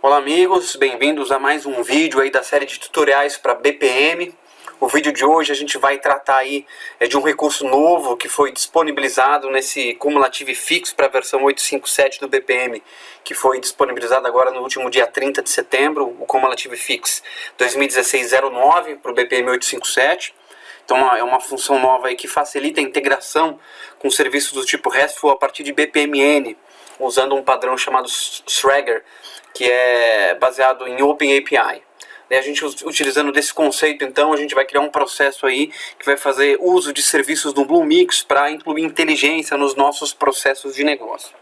Olá amigos, bem-vindos a mais um vídeo aí da série de tutoriais para BPM. O vídeo de hoje a gente vai tratar aí de um recurso novo que foi disponibilizado nesse Cumulative Fix para a versão 8.5.7 do BPM, que foi disponibilizado agora no último dia 30 de setembro, o Cumulative Fix 2016-09 para o BPM 8.5.7. Então é uma função nova aí que facilita a integração com serviços do tipo RESTful a partir de BPMN, usando um padrão chamado Swagger, que é baseado em OpenAPI. A gente utilizando desse conceito, então, a gente vai criar um processo aí que vai fazer uso de serviços do Bluemix para incluir inteligência nos nossos processos de negócio.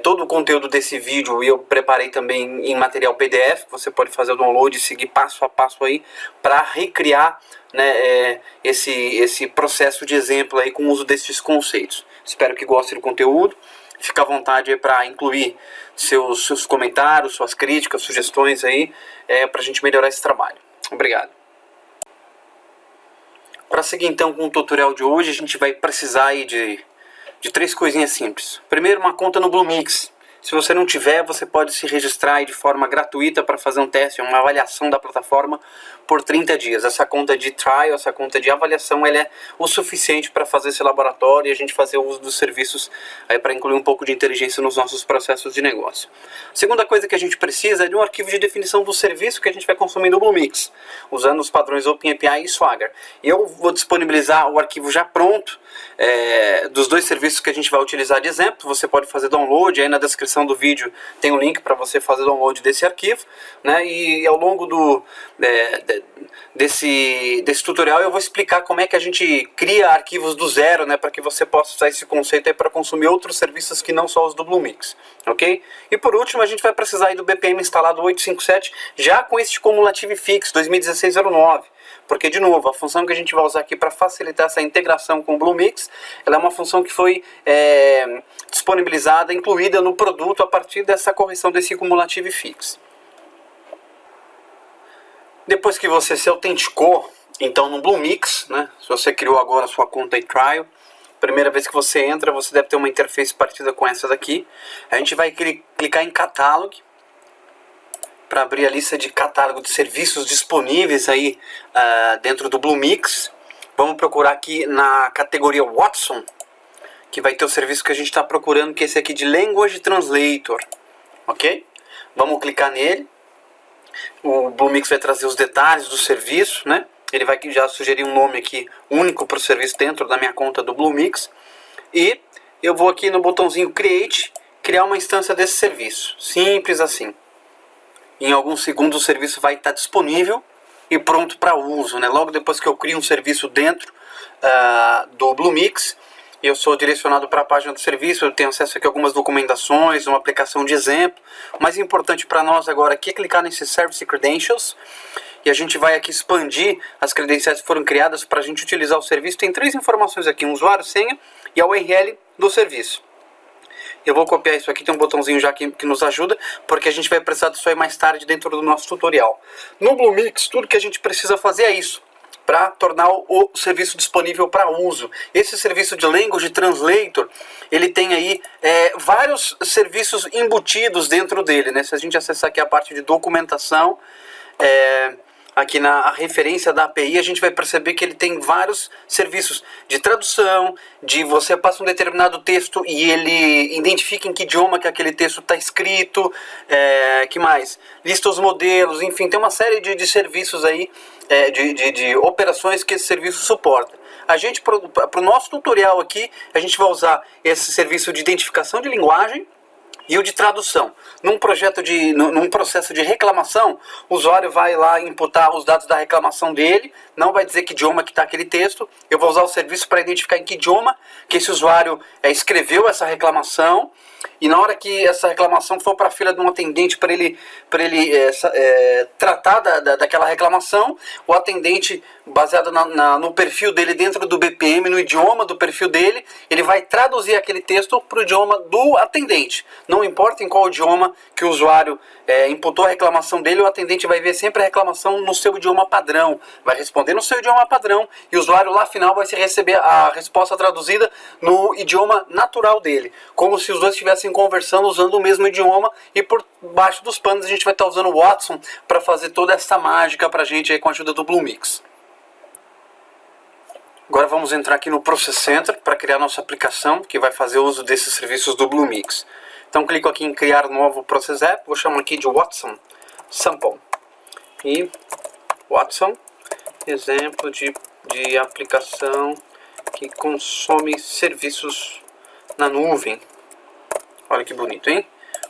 Todo o conteúdo desse vídeo eu preparei também em material PDF, você pode fazer o download e seguir passo a passo aí para recriar, né, esse processo de exemplo aí com o uso desses conceitos. Espero que gostem do conteúdo. Fica à vontade para incluir seus comentários, suas críticas, sugestões aí, para a gente melhorar esse trabalho. Obrigado. Para seguir então com o tutorial de hoje, a gente vai precisar aí de três coisinhas simples. Primeiro, uma conta no Bluemix. Se você não tiver, você pode se registrar aí de forma gratuita para fazer um teste, uma avaliação da plataforma por 30 dias. Essa conta de trial, essa conta de avaliação, ela é o suficiente para fazer esse laboratório e a gente fazer o uso dos serviços para incluir um pouco de inteligência nos nossos processos de negócio. A segunda coisa que a gente precisa é de um arquivo de definição do serviço que a gente vai consumir no Bluemix, usando os padrões OpenAPI e Swagger. Eu vou disponibilizar o arquivo já pronto dos dois serviços que a gente vai utilizar de exemplo. Você pode fazer download, aí na descrição do vídeo tem um link para você fazer download desse arquivo, né? E ao longo desse tutorial eu vou explicar como é que a gente cria arquivos do zero, né, para que você possa usar esse conceito aí para consumir outros serviços que não só os do Bluemix, ok? E por último a gente vai precisar aí do BPM instalado 8.5.7 já com este Cumulative Fix 2016-09. Porque, de novo, a função que a gente vai usar aqui para facilitar essa integração com o Bluemix, ela é uma função que foi disponibilizada, incluída no produto a partir dessa correção desse Cumulative Fix. Depois que você se autenticou, então, no Bluemix, né, se você criou agora a sua conta em trial, primeira vez que você entra, você deve ter uma interface parecida com essa daqui. A gente vai clicar em Catalog, para abrir a lista de catálogo de serviços disponíveis aí dentro do Bluemix. Vamos procurar aqui na categoria Watson, que vai ter o serviço que a gente está procurando, que é esse aqui de Language Translator, ok? Vamos clicar nele. O Bluemix vai trazer os detalhes do serviço, né? Ele vai já sugerir um nome aqui único para o serviço dentro da minha conta do Bluemix. E eu vou aqui no botãozinho Create, criar uma instância desse serviço. Simples assim. Em alguns segundos o serviço vai estar disponível e pronto para uso, né? Logo depois que eu crio um serviço dentro do Bluemix, eu sou direcionado para a página do serviço, eu tenho acesso aqui a algumas documentações, uma aplicação de exemplo. O mais importante para nós agora aqui é clicar nesse Service Credentials e a gente vai aqui expandir as credenciais que foram criadas para a gente utilizar o serviço. Tem três informações aqui, um usuário, senha e a URL do serviço. Eu vou copiar isso aqui, tem um botãozinho já que nos ajuda, porque a gente vai precisar disso aí mais tarde dentro do nosso tutorial. No Bluemix, tudo que a gente precisa fazer é isso, para tornar o serviço disponível para uso. Esse serviço de Language Translator, ele tem aí vários serviços embutidos dentro dele, né? Se a gente acessar aqui a parte de documentação, aqui na referência da API, a gente vai perceber que ele tem vários serviços de tradução, de você passa um determinado texto e ele identifica em que idioma que aquele texto está escrito, que mais? Lista os modelos, enfim, tem uma série de serviços aí, de operações que esse serviço suporta. A gente, para o nosso tutorial aqui, a gente vai usar esse serviço de identificação de linguagem e o de tradução. Num processo de reclamação, o usuário vai lá imputar os dados da reclamação dele, não vai dizer que idioma que está aquele texto. Eu vou usar o serviço para identificar em que idioma que esse usuário escreveu essa reclamação. E na hora que essa reclamação for para a fila de um atendente para ele tratar daquela reclamação, o atendente, baseado no perfil dele dentro do BPM, no idioma do perfil dele, ele vai traduzir aquele texto para o idioma do atendente. Não importa em qual idioma que o usuário imputou a reclamação dele, o atendente vai ver sempre a reclamação no seu idioma padrão, vai responder no seu idioma padrão e o usuário lá final vai receber a resposta traduzida no idioma natural dele, como se os dois tivessem estivessem conversando usando o mesmo idioma, e por baixo dos panos a gente vai estar usando o Watson para fazer toda essa mágica para a gente aí com a ajuda do Bluemix. Agora vamos entrar aqui no Process Center para criar nossa aplicação que vai fazer uso desses serviços do Bluemix. Então clico aqui em criar novo Process App, vou chamar aqui de Watson Sample. E Watson, exemplo de aplicação que consome serviços na nuvem. Olha que bonito, hein?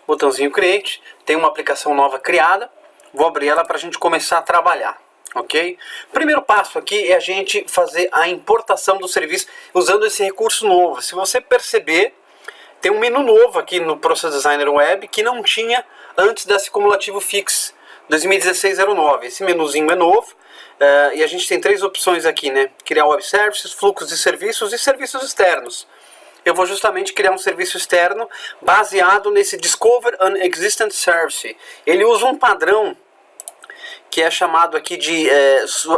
Botãozinho Create, tem uma aplicação nova criada, vou abrir ela para a gente começar a trabalhar. Ok? Primeiro passo aqui é a gente fazer a importação do serviço usando esse recurso novo. Se você perceber, tem um menu novo aqui no Process Designer Web que não tinha antes desse cumulativo Fix 2016-09. Esse menuzinho é novo e a gente tem três opções aqui, né? Criar web services, fluxos de serviços e serviços externos. Eu vou justamente criar um serviço externo baseado nesse Discover an Existent Service. Ele usa um padrão que é chamado aqui de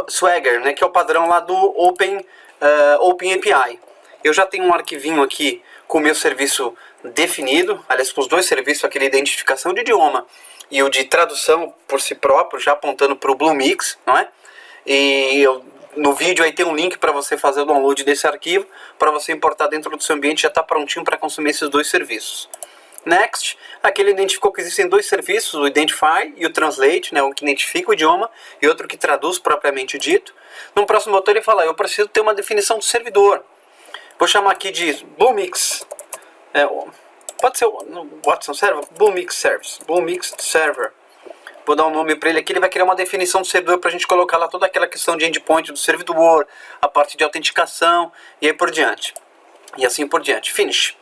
Swagger, né, que é o padrão lá do Open API. Eu já tenho um arquivinho aqui com o meu serviço definido, aliás, com os dois serviços, aquele de identificação de idioma e o de tradução por si próprio, já apontando para o Bluemix, não é? E no vídeo aí tem um link para você fazer o download desse arquivo, para você importar dentro do seu ambiente, já está prontinho para consumir esses dois serviços. Next, aqui ele identificou que existem dois serviços, o Identify e o Translate, né, um que identifica o idioma e outro que traduz propriamente dito. No próximo botão ele fala, eu preciso ter uma definição do servidor. Vou chamar aqui de Bluemix, pode ser o Watson Server, Bluemix Service, Bluemix Server. Vou dar um nome para ele aqui, ele vai criar uma definição do servidor para a gente colocar lá toda aquela questão de endpoint do servidor, a parte de autenticação e aí por diante. E assim por diante. Finish.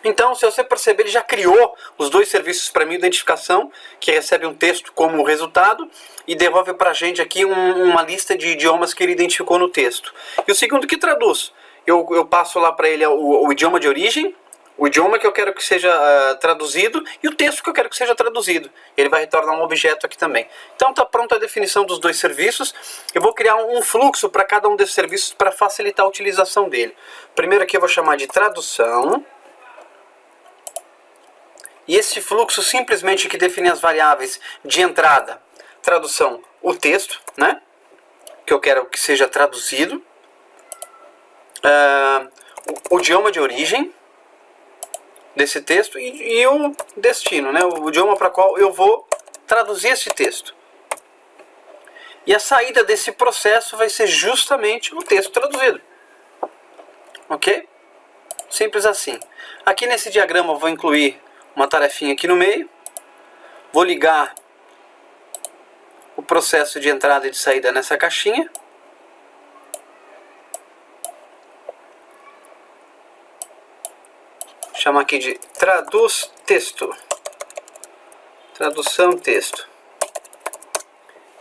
Então, se você perceber, ele já criou os dois serviços para mim, identificação, que recebe um texto como resultado e devolve para a gente aqui uma lista de idiomas que ele identificou no texto. E o segundo que traduz. Eu passo lá para ele o idioma de origem, o idioma que eu quero que seja traduzido e o texto que eu quero que seja traduzido. Ele vai retornar um objeto aqui também. Então está pronta a definição dos dois serviços. Eu vou criar um fluxo para cada um desses serviços para facilitar a utilização dele. Primeiro aqui eu vou chamar de tradução. E esse fluxo simplesmente que define as variáveis de entrada, tradução, o texto, né? Que eu quero que seja traduzido. O idioma de origem desse texto e o destino, né? O idioma para qual eu vou traduzir esse texto. E a saída desse processo vai ser justamente o texto traduzido. Ok? Simples assim. Aqui nesse diagrama eu vou incluir uma tarefinha aqui no meio. Vou ligar o processo de entrada e de saída nessa caixinha. Chamar aqui de traduz texto. Tradução texto.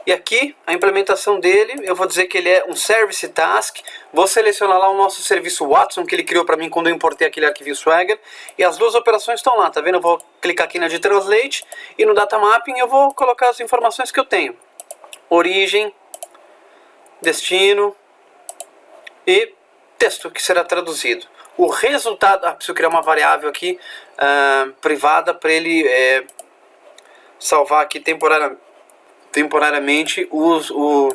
E aqui, a implementação dele, eu vou dizer que ele é um Service Task. Vou selecionar lá o nosso serviço Watson, que ele criou para mim quando eu importei aquele arquivo Swagger. E as duas operações estão lá, tá vendo? Eu vou clicar aqui na de Translate e no Data Mapping eu vou colocar as informações que eu tenho. Origem, destino e texto que será traduzido. O resultado, preciso criar uma variável aqui privada para ele salvar aqui temporariamente o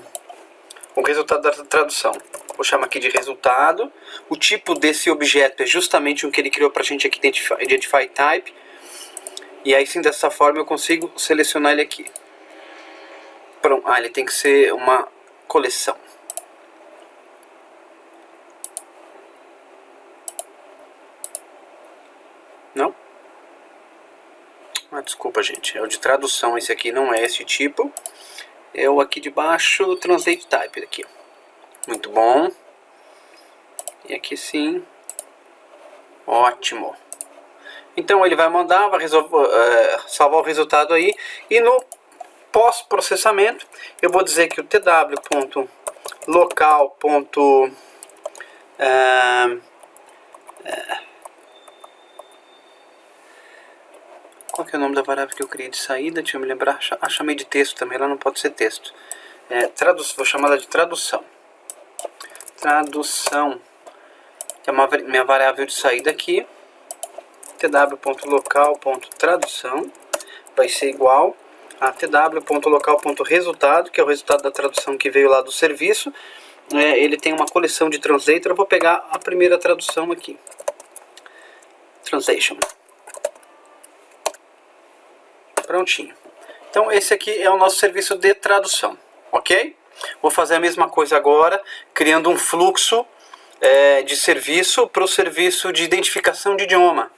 resultado da tradução. Vou chamar aqui de resultado. O tipo desse objeto é justamente o que ele criou para a gente aqui, Identify Type. E aí sim, dessa forma eu consigo selecionar ele aqui. Pronto. Ele tem que ser uma coleção. Não? Desculpa, gente. É o de tradução. Esse aqui não é esse tipo. É o aqui de baixo, Translate Type. Aqui. Muito bom. E aqui sim. Ótimo. Então ele vai mandar, vai salvar o resultado aí. E no pós-processamento, eu vou dizer que o tw.local. Qual que é o nome da variável que eu criei de saída? Deixa eu me lembrar. Chamei de texto também, ela não pode ser texto. Vou chamar ela de tradução. Tradução. Que é minha variável de saída aqui. tw.local.tradução vai ser igual a tw.local.resultado, que é o resultado da tradução que veio lá do serviço. Ele tem uma coleção de translator. Eu vou pegar a primeira tradução aqui. Translation. Prontinho. Então esse aqui é o nosso serviço de tradução, ok? Vou fazer a mesma coisa agora, criando um fluxo de serviço para o serviço de identificação de idioma.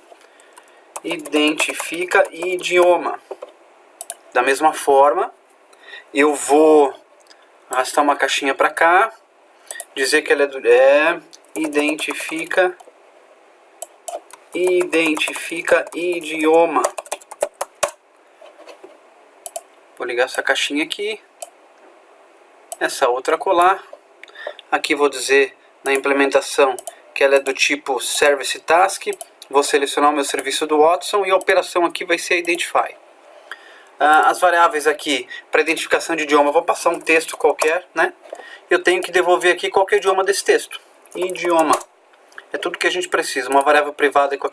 Identifica idioma. Da mesma forma, eu vou arrastar uma caixinha para cá, dizer que ela identifica idioma. Vou ligar essa caixinha aqui, essa outra colar. Aqui vou dizer na implementação que ela é do tipo Service Task. Vou selecionar o meu serviço do Watson e a operação aqui vai ser Identify. As variáveis aqui para identificação de idioma, eu vou passar um texto qualquer, né? Eu tenho que devolver aqui qual que é o idioma desse texto. Idioma. É tudo que a gente precisa. Uma variável privada com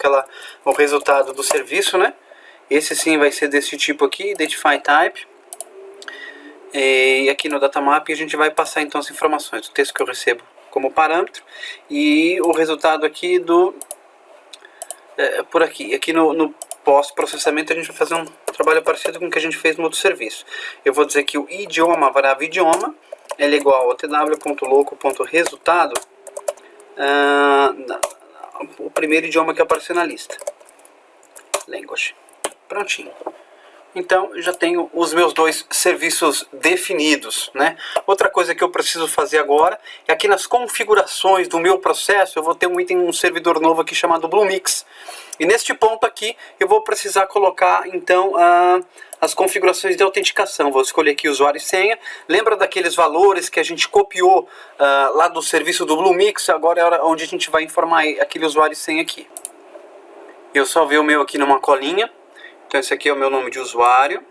o resultado do serviço, né? Esse sim vai ser desse tipo aqui, Identify Type. E aqui no datamap a gente vai passar então as informações, o texto que eu recebo como parâmetro e o resultado aqui por aqui. Aqui no pós-processamento a gente vai fazer um trabalho parecido com o que a gente fez no outro serviço. Eu vou dizer que o idioma, a variável idioma, ela é igual a tw.loco.resultado, o primeiro idioma que apareceu na lista. Language. Prontinho. Então, eu já tenho os meus dois serviços definidos, né? Outra coisa que eu preciso fazer agora é aqui nas configurações do meu processo, eu vou ter um servidor novo aqui chamado Bluemix. E neste ponto aqui, eu vou precisar colocar, então, as configurações de autenticação. Vou escolher aqui usuário e senha. Lembra daqueles valores que a gente copiou lá do serviço do Bluemix? Agora é a hora onde a gente vai informar aquele usuário e senha aqui. Eu salvei o meu aqui numa colinha. Então esse aqui é o meu nome de usuário.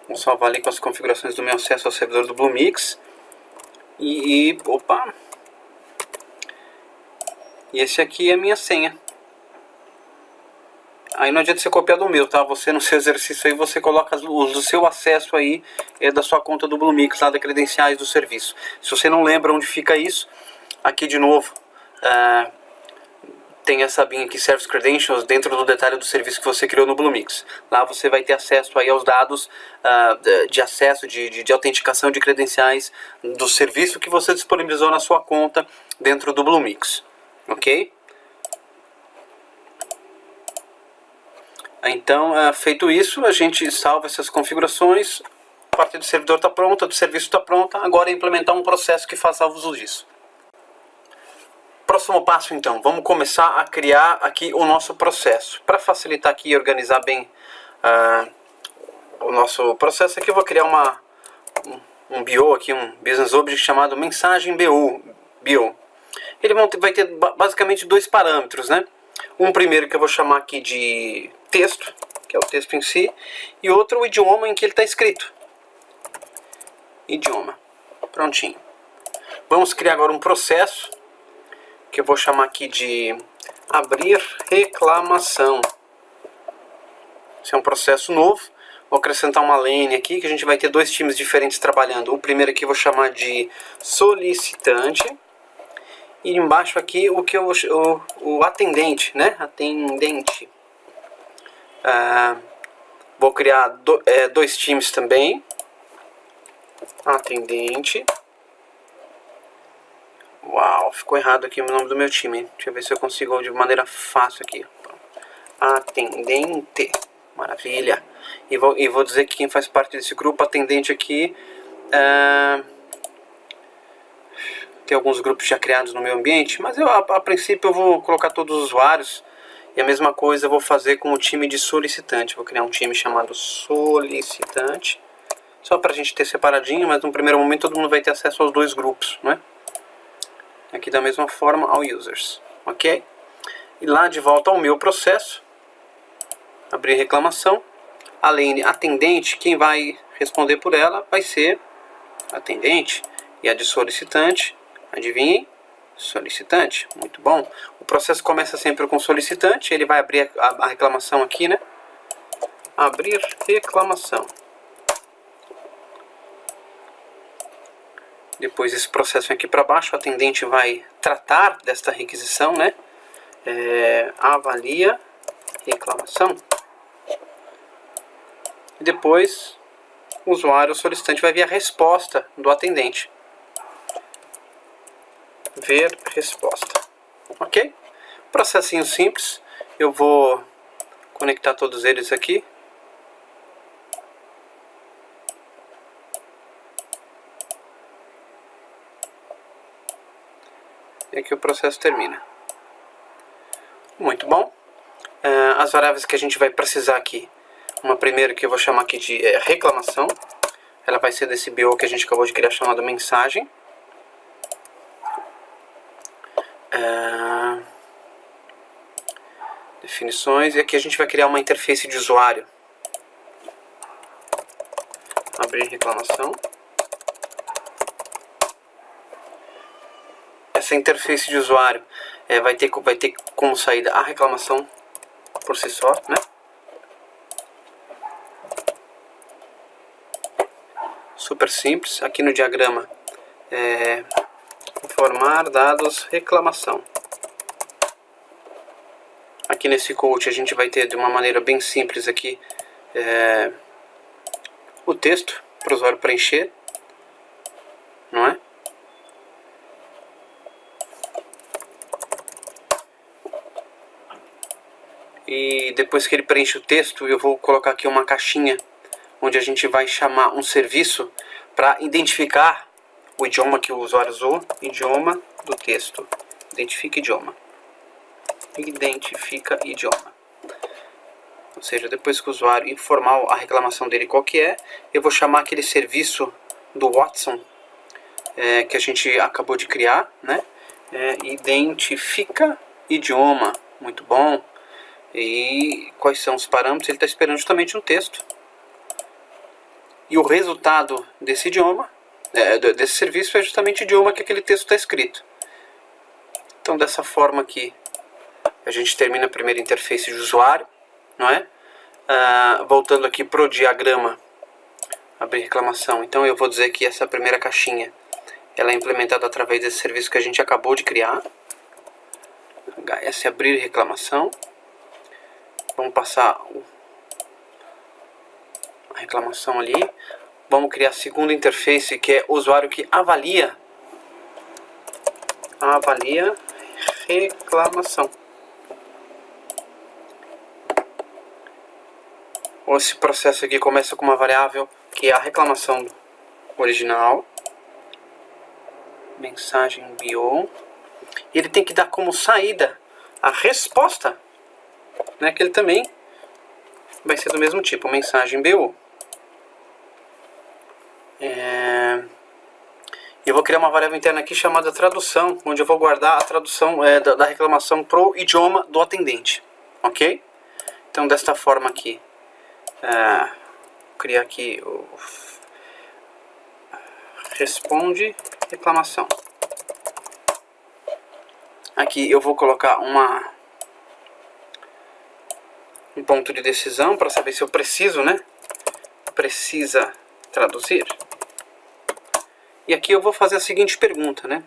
Vou salvar ali com as configurações do meu acesso ao servidor do Bluemix. Opa! E esse aqui é a minha senha. Aí não adianta você copiar do meu, tá? Você no seu exercício aí, você coloca o seu acesso aí da sua conta do Bluemix, lá das credenciais do serviço. Se você não lembra onde fica isso, aqui de novo, tem essa abinha aqui, Service Credentials, dentro do detalhe do serviço que você criou no Bluemix. Lá você vai ter acesso aí aos dados de acesso, de autenticação de credenciais do serviço que você disponibilizou na sua conta dentro do Bluemix. Ok? Então, feito isso, a gente salva essas configurações, a parte do servidor está pronta, do serviço está pronta, agora é implementar um processo que faça uso disso. Próximo passo então, vamos começar a criar aqui o nosso processo. Para facilitar aqui e organizar bem o nosso processo aqui, eu vou criar um BO aqui, um Business Object chamado mensagem BO. Ele vai ter basicamente dois parâmetros, né? Um primeiro que eu vou chamar aqui de texto, que é o texto em si, e outro o idioma em que ele está escrito. Idioma. Prontinho. Vamos criar agora um processo que eu vou chamar aqui de abrir reclamação. Esse é um processo novo. Vou acrescentar uma lane aqui, que a gente vai ter dois times diferentes trabalhando. O primeiro aqui eu vou chamar de solicitante. E embaixo aqui o atendente, né? Atendente. Vou criar dois times também. Atendente. Uau, ficou errado aqui o nome do meu time. Deixa eu ver se eu consigo de maneira fácil aqui. Atendente. Maravilha. E vou dizer que quem faz parte desse grupo atendente aqui... Tem alguns grupos já criados no meu ambiente, mas a princípio eu vou colocar todos os usuários. E a mesma coisa eu vou fazer com o time de solicitante. Vou criar um time chamado solicitante. Só para a gente ter separadinho, mas no primeiro momento todo mundo vai ter acesso aos dois grupos, né? Aqui da mesma forma ao users, ok? E lá de volta ao meu processo, abrir reclamação, a lane atendente, quem vai responder por ela vai ser atendente, e a de solicitante, adivinhem, solicitante, muito bom. O processo começa sempre com solicitante, ele vai abrir a reclamação aqui, né? Abrir reclamação. Depois esse processo vem aqui para baixo, o atendente vai tratar desta requisição, né? Avalia reclamação. E depois o usuário, o solicitante, vai ver a resposta do atendente. Ver resposta. Ok? Processinho simples. Eu vou conectar todos eles aqui. E aqui o processo termina. Muito bom. As variáveis que a gente vai precisar aqui. Uma primeira que eu vou chamar aqui de reclamação. Ela vai ser desse BO que a gente acabou de criar, chamado mensagem. Definições. E aqui a gente vai criar uma interface de usuário. Abrir reclamação. Essa interface de usuário vai ter como saída a reclamação por si só, né? Super simples. Aqui no diagrama, informar dados reclamação. Aqui nesse coach a gente vai ter de uma maneira bem simples aqui o texto para o usuário preencher, não é? E depois que ele preenche o texto, eu vou colocar aqui uma caixinha onde a gente vai chamar um serviço para identificar o idioma que o usuário usou, idioma do texto. Identifica idioma. Identifica idioma. Ou seja, depois que o usuário informar a reclamação dele qual que é, eu vou chamar aquele serviço do Watson que a gente acabou de criar, né? Identifica idioma. Muito bom. E quais são os parâmetros? Ele está esperando justamente um texto. E o resultado desse idioma, desse serviço, é justamente o idioma que aquele texto está escrito. Então, dessa forma aqui, a gente termina a primeira interface de usuário, não é? Voltando aqui para o diagrama, abrir reclamação. Então, eu vou dizer que essa primeira caixinha, ela é implementada através desse serviço que a gente acabou de criar. HS abrir reclamação. Vamos passar a reclamação ali. Vamos criar a segunda interface, que é o usuário que avalia reclamação. Esse processo aqui começa com uma variável que é a reclamação original. Mensagem BO. E ele tem que dar como saída a resposta, né, que ele também vai ser do mesmo tipo, mensagem BO. Eu vou criar uma variável interna aqui chamada tradução, onde eu vou guardar a tradução da reclamação para o idioma do atendente, ok? Então, desta forma aqui, vou criar aqui o responde reclamação. Aqui eu vou colocar um ponto de decisão para saber se eu preciso, né? Precisa traduzir. E aqui eu vou fazer a seguinte pergunta, né?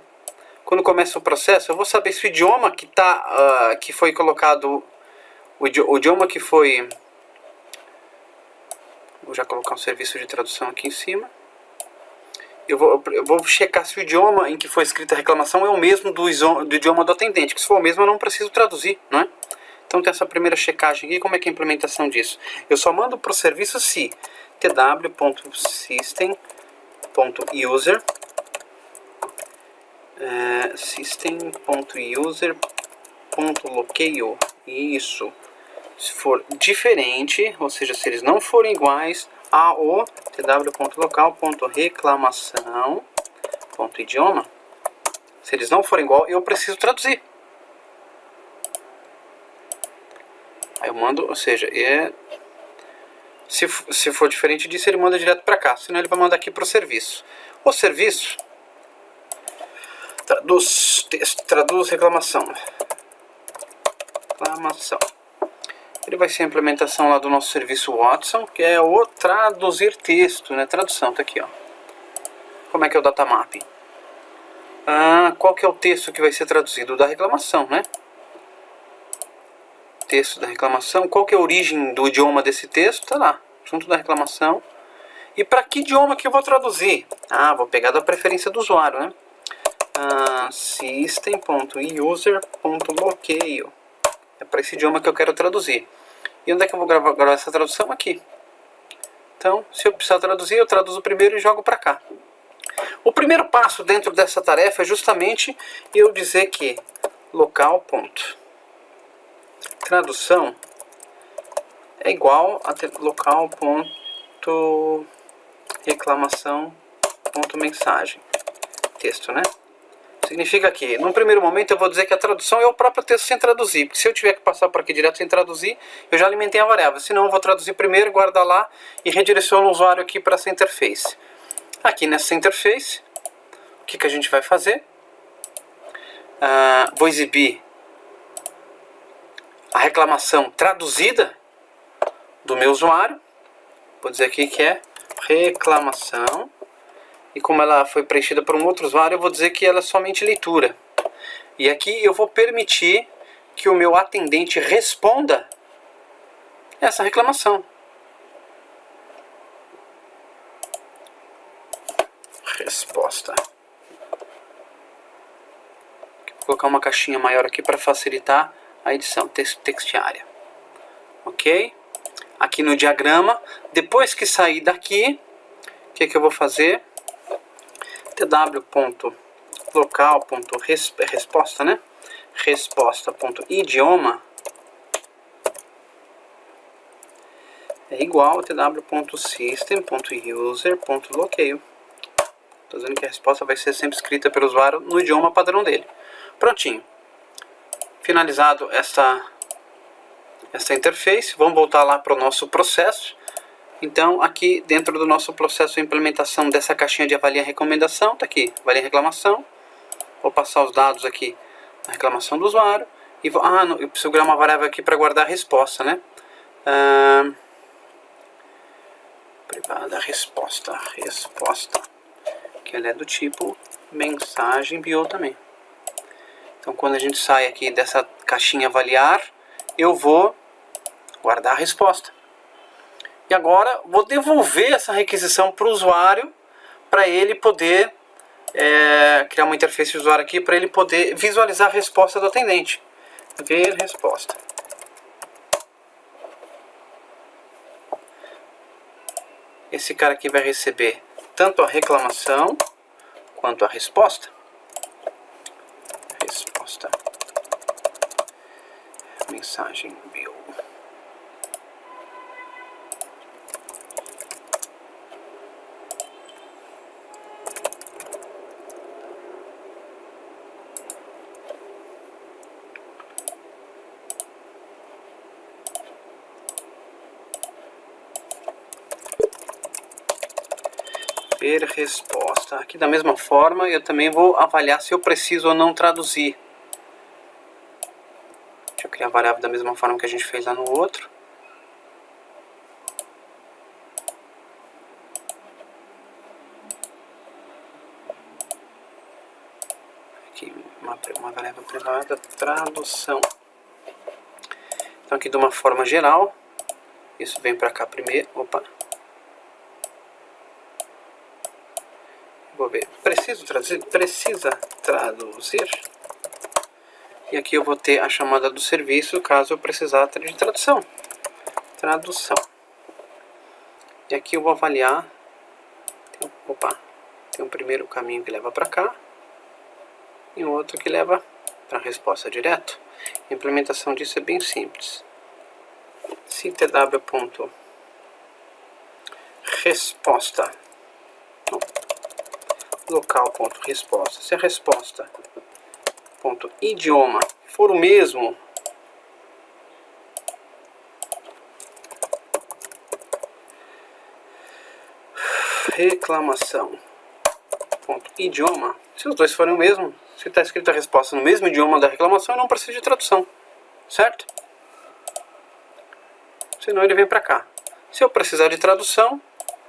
Quando começa o processo, eu vou saber se o idioma que foi colocado, o idioma que foi... Vou já colocar um serviço de tradução aqui em cima. Eu vou checar se o idioma em que foi escrita a reclamação é o mesmo do idioma do atendente. Que se for o mesmo, eu não preciso traduzir, não é? Então tem essa primeira checagem aqui. Como é que é a implementação disso? Eu só mando para o serviço se tw.system.user system.user.locale. Isso. Se for diferente, ou seja, se eles não forem iguais ao tw.local.reclamação.idioma, se eles não forem igual, eu preciso traduzir. Aí eu mando, ou seja, se for diferente disso, ele manda direto para cá, senão ele vai mandar aqui para o serviço. O serviço Traduz texto, traduz reclamação. Reclamação. Ele vai ser a implementação lá do nosso serviço Watson, que é o traduzir texto, né? Tradução, tá aqui, ó. Como é que é o data mapping? Qual que é o texto que vai ser traduzido? Da reclamação, né? Texto da reclamação. Qual que é a origem do idioma desse texto? Tá lá, junto da reclamação. E para que idioma que eu vou traduzir? Vou pegar da preferência do usuário, né? System.user.bloqueio. É para esse idioma que eu quero traduzir. E onde é que eu vou gravar essa tradução? Aqui. Então, se eu precisar traduzir, eu traduzo primeiro e jogo para cá. O primeiro passo dentro dessa tarefa é justamente eu dizer que local.tradução é igual a local.reclamação.mensagem. Texto, né? Significa que, num primeiro momento, eu vou dizer que a tradução é o próprio texto sem traduzir. Porque se eu tiver que passar por aqui direto sem traduzir, eu já alimentei a variável. Senão, eu vou traduzir primeiro, guardar lá e redireciono o usuário aqui para essa interface. Aqui nessa interface, o que a gente vai fazer? Vou exibir a reclamação traduzida do meu usuário. Vou dizer aqui que é reclamação. E como ela foi preenchida por um outro usuário, eu vou dizer que ela é somente leitura. E aqui eu vou permitir que o meu atendente responda essa reclamação. Resposta. Vou colocar uma caixinha maior aqui para facilitar a edição textiária. Ok? Aqui no diagrama, depois que sair daqui, o que eu vou fazer? tw.local.resposta, né? Resposta.idioma é igual a tw.system.user.bloqueio. Estou dizendo que a resposta vai ser sempre escrita pelo usuário no idioma padrão dele. Prontinho. Finalizado essa interface, vamos voltar lá para o nosso processo. Então, aqui dentro do nosso processo de implementação dessa caixinha de avalia recomendação, está aqui, avalia reclamação. Vou passar os dados aqui na reclamação do usuário. E vou, eu preciso criar uma variável aqui para guardar a resposta, né? Privada resposta, que ela é do tipo mensagem bio também. Então, quando a gente sai aqui dessa caixinha avaliar, eu vou guardar a resposta. E agora vou devolver essa requisição para o usuário, para ele poder criar uma interface de usuário aqui, para ele poder visualizar a resposta do atendente. Ver resposta. Esse cara aqui vai receber tanto a reclamação quanto a resposta. Resposta. Mensagem bio. Ver resposta. Aqui da mesma forma eu também vou avaliar se eu preciso ou não traduzir. Deixa eu criar a variável da mesma forma que a gente fez lá no outro. Aqui uma variável privada, tradução. Então aqui de uma forma geral, isso vem para cá primeiro. Opa. Vou ver, precisa traduzir. E aqui eu vou ter a chamada do serviço, caso eu precisar de tradução. E aqui eu vou avaliar. Tem um primeiro caminho que leva para cá. E um outro que leva para a resposta direto. A implementação disso é bem simples. Se tw.resposta local.resposta, se a resposta.idioma for o mesmo, reclamação.idioma, se os dois forem o mesmo, Se está escrito a resposta no mesmo idioma da reclamação, eu não preciso de tradução, certo? Senão ele vem para cá. Se eu precisar de tradução,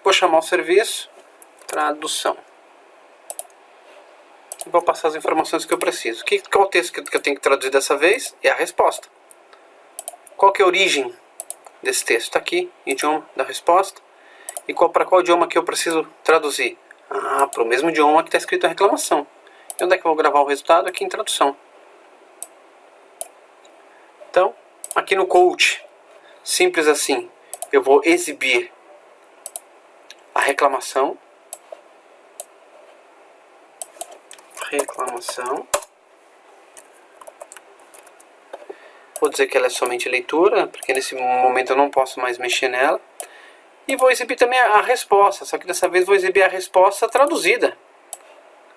vou chamar o serviço tradução. E vou passar as informações que eu preciso. Qual o texto que eu tenho que traduzir dessa vez? É a resposta. Qual que é a origem desse texto? Está aqui, idioma da resposta. E para qual idioma que eu preciso traduzir? Para o mesmo idioma que está escrito a reclamação. E onde é que eu vou gravar o resultado? Aqui em tradução. Então, aqui no coach, simples assim, eu vou exibir a reclamação. Vou dizer que ela é somente leitura, porque nesse momento eu não posso mais mexer nela. E vou exibir também a resposta, só que dessa vez vou exibir a resposta traduzida,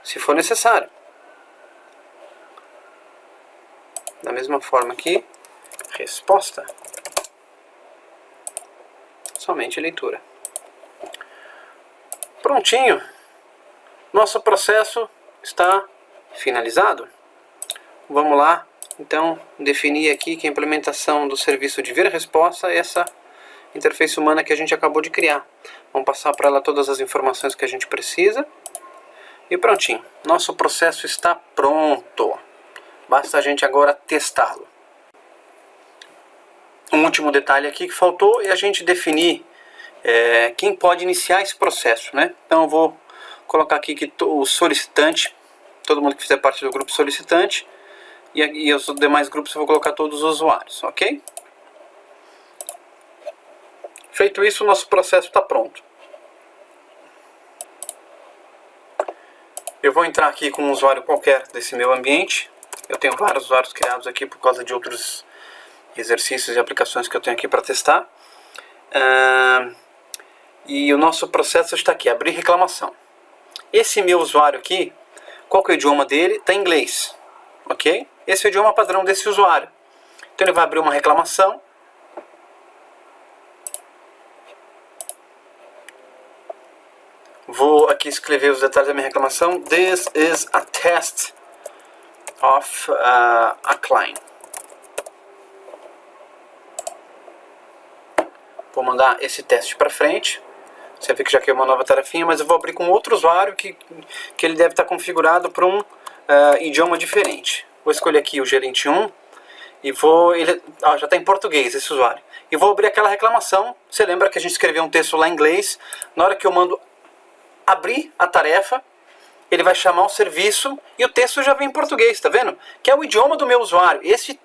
se for necessário. Da mesma forma aqui, resposta, somente leitura. Prontinho, nosso processo está finalizado. Vamos lá, então, definir aqui que a implementação do serviço de ver-resposta é essa interface humana que a gente acabou de criar. Vamos passar para ela todas as informações que a gente precisa. E prontinho, nosso processo está pronto. Basta a gente agora testá-lo. Um último detalhe aqui que faltou é a gente definir quem pode iniciar esse processo, né? Então eu vou colocar aqui que o solicitante, todo mundo que fizer parte do grupo solicitante, e os demais grupos eu vou colocar todos os usuários, ok? Feito isso, o nosso processo está pronto. Eu vou entrar aqui com um usuário qualquer desse meu ambiente. Eu tenho vários usuários criados aqui por causa de outros exercícios e aplicações que eu tenho aqui para testar. E o nosso processo está aqui, abrir reclamação. Esse meu usuário aqui, qual que é o idioma dele? Está em inglês, ok? Esse é o idioma padrão desse usuário. Então ele vai abrir uma reclamação. Vou aqui escrever os detalhes da minha reclamação. This is a test of a client. Vou mandar esse teste para frente. Você vê que já criou uma nova tarefinha, mas eu vou abrir com outro usuário que ele deve estar configurado para um idioma diferente. Vou escolher aqui o gerente 1 e já está em português esse usuário. E vou abrir aquela reclamação. Você lembra que a gente escreveu um texto lá em inglês? Na hora que eu mando abrir a tarefa, ele vai chamar o serviço e o texto já vem em português, tá vendo? Que é o idioma do meu usuário. Este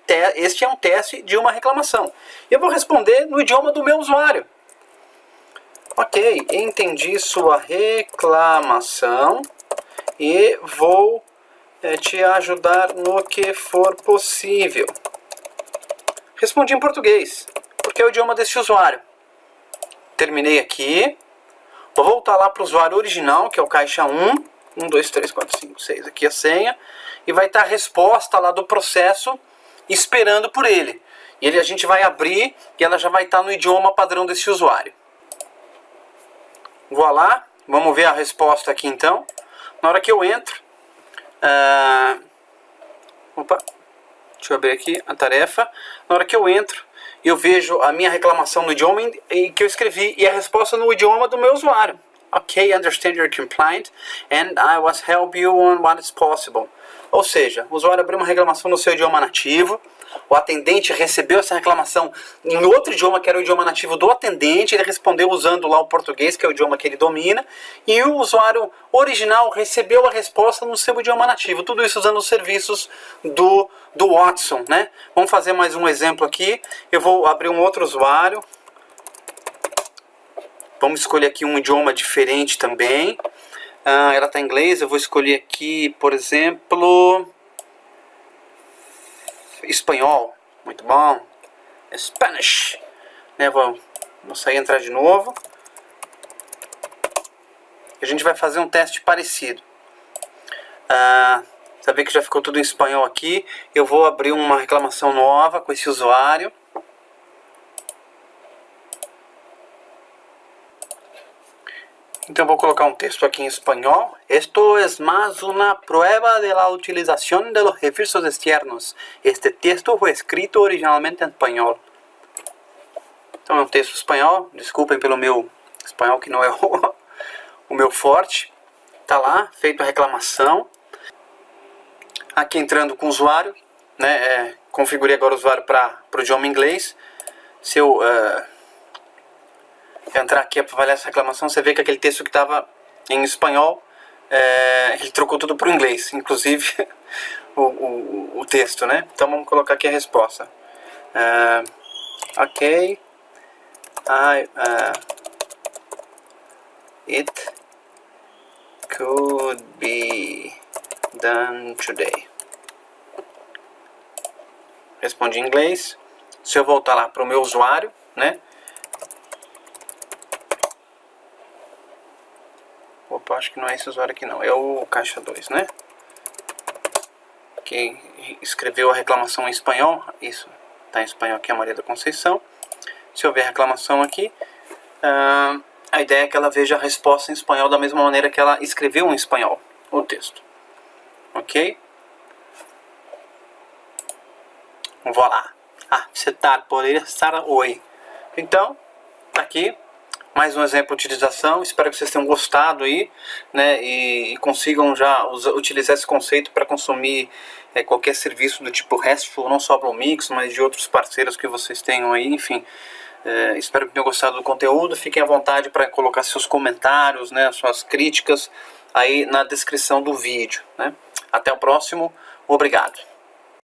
é um teste de uma reclamação. Eu vou responder no idioma do meu usuário. Ok, entendi sua reclamação e vou te ajudar no que for possível. Respondi em português, porque é o idioma desse usuário. Terminei aqui. Vou voltar lá para o usuário original, que é o caixa 1, 2, 3, 4, 5, 6, aqui a senha, e vai estar a resposta lá do processo esperando por ele. E a gente vai abrir e ela já vai estar no idioma padrão desse usuário. Vou lá, vamos ver a resposta aqui então. Na hora que eu entro, deixa eu abrir aqui a tarefa. Na hora que eu entro, eu vejo a minha reclamação no idioma que eu escrevi e a resposta no idioma do meu usuário. Ok, understand your complaint and I will help you on what is possible. Ou seja, o usuário abriu uma reclamação no seu idioma nativo, o atendente recebeu essa reclamação em outro idioma que era o idioma nativo do atendente, ele respondeu usando lá o português, que é o idioma que ele domina, e o usuário original recebeu a resposta no seu idioma nativo. Tudo isso usando os serviços do Watson, né? Vamos fazer mais um exemplo aqui. Eu vou abrir um outro usuário. Vamos escolher aqui um idioma diferente também. Ela está em inglês, eu vou escolher aqui, por exemplo, espanhol. Muito bom. Spanish. Né? Vou sair e entrar de novo. A gente vai fazer um teste parecido. Você vê que já ficou tudo em espanhol aqui. Eu vou abrir uma reclamação nova com esse usuário. Então vou colocar um texto aqui em espanhol. Esto es más una prueba de la utilización de los recursos externos. Este texto foi escrito originalmente em espanhol. Então é um texto espanhol. Desculpem pelo meu espanhol que não é o meu forte. Tá lá, feito a reclamação. Aqui entrando com o usuário, né? Configurei agora o usuário para o idioma inglês. Se eu entrar aqui para avaliar essa reclamação, você vê que aquele texto que estava em espanhol, ele trocou tudo para o inglês, inclusive o texto, né? Então vamos colocar aqui a resposta. Ok, it could be done today. Respondi em inglês. Se eu voltar lá para o meu usuário, né? Opa, acho que não é esse usuário aqui não, é o caixa 2, né? Que escreveu a reclamação em espanhol. Isso, tá em espanhol aqui, a Maria da Conceição. Se eu ver a reclamação aqui, a ideia é que ela veja a resposta em espanhol da mesma maneira que ela escreveu em espanhol o texto. Ok? Voilà. Aceptar, poder estar oi. Então, tá aqui mais um exemplo de utilização. Espero que vocês tenham gostado aí, né? E consigam já utilizar esse conceito para consumir qualquer serviço do tipo RESTful, não só Bluemix, mas de outros parceiros que vocês tenham aí. Enfim, espero que tenham gostado do conteúdo. Fiquem à vontade para colocar seus comentários, né? Suas críticas aí na descrição do vídeo, né? Até o próximo. Obrigado.